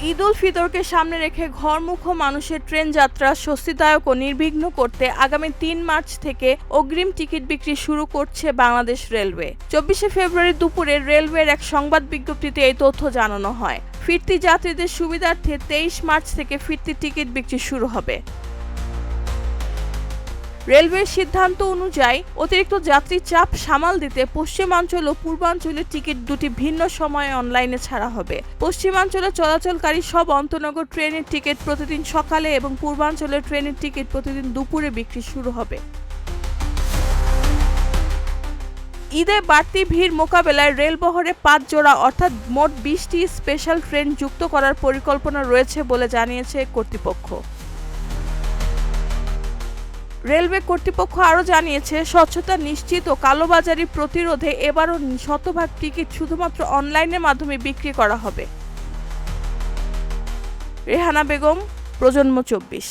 ঈদ উল ফিতরকে সামনে রেখে ঘরমুখো মানুষের ট্রেন যাত্রা স্বস্তিদায়ক ও নির্বিঘ্ন করতে আগামী ৩ মার্চ থেকে অগ্রিম টিকিট বিক্রি শুরু করছে বাংলাদেশ রেলওয়ে। ২৪শে ফেব্রুয়ারি দুপুরে রেলওয়ের এক সংবাদ বিজ্ঞপ্তিতে এই তথ্য জানানো হয়। ফিরতি যাত্রীদের সুবিধার্থে ২৩ মার্চ থেকে ফিরতি টিকিট বিক্রি শুরু হবে। রেলওয়ের সিদ্ধান্ত অনুযায়ী অতিরিক্ত যাত্রী চাপ সামাল দিতে পশ্চিমাঞ্চল ও পূর্বাঞ্চলের টিকিট দুটি ভিন্ন সময়ে অনলাইনে ছাড়া হবে। পশ্চিমাঞ্চলে চলাচলকারী সব আন্তনগর ট্রেনের টিকিট প্রতিদিন সকালে এবং পূর্বাঞ্চলের ট্রেনের টিকিট প্রতিদিন দুপুরে বিক্রি শুরু হবে। ঈদে বাড়তি ভিড় মোকাবেলায় রেলবহরে ৫ জোড়া অর্থাৎ মোট ২০টি স্পেশাল ট্রেন যুক্ত করার পরিকল্পনা রয়েছে বলে জানিয়েছে কর্তৃপক্ষ। রেলওয়ে কর্তৃপক্ষ আরও জানিয়েছে, স্বচ্ছতা নিশ্চিত ও কালোবাজারি প্রতিরোধে এবারও শতভাগ টিকিট শুধুমাত্র অনলাইনের মাধ্যমে বিক্রি করা হবে। রেহানা বেগম, প্রজন্ম ২৪।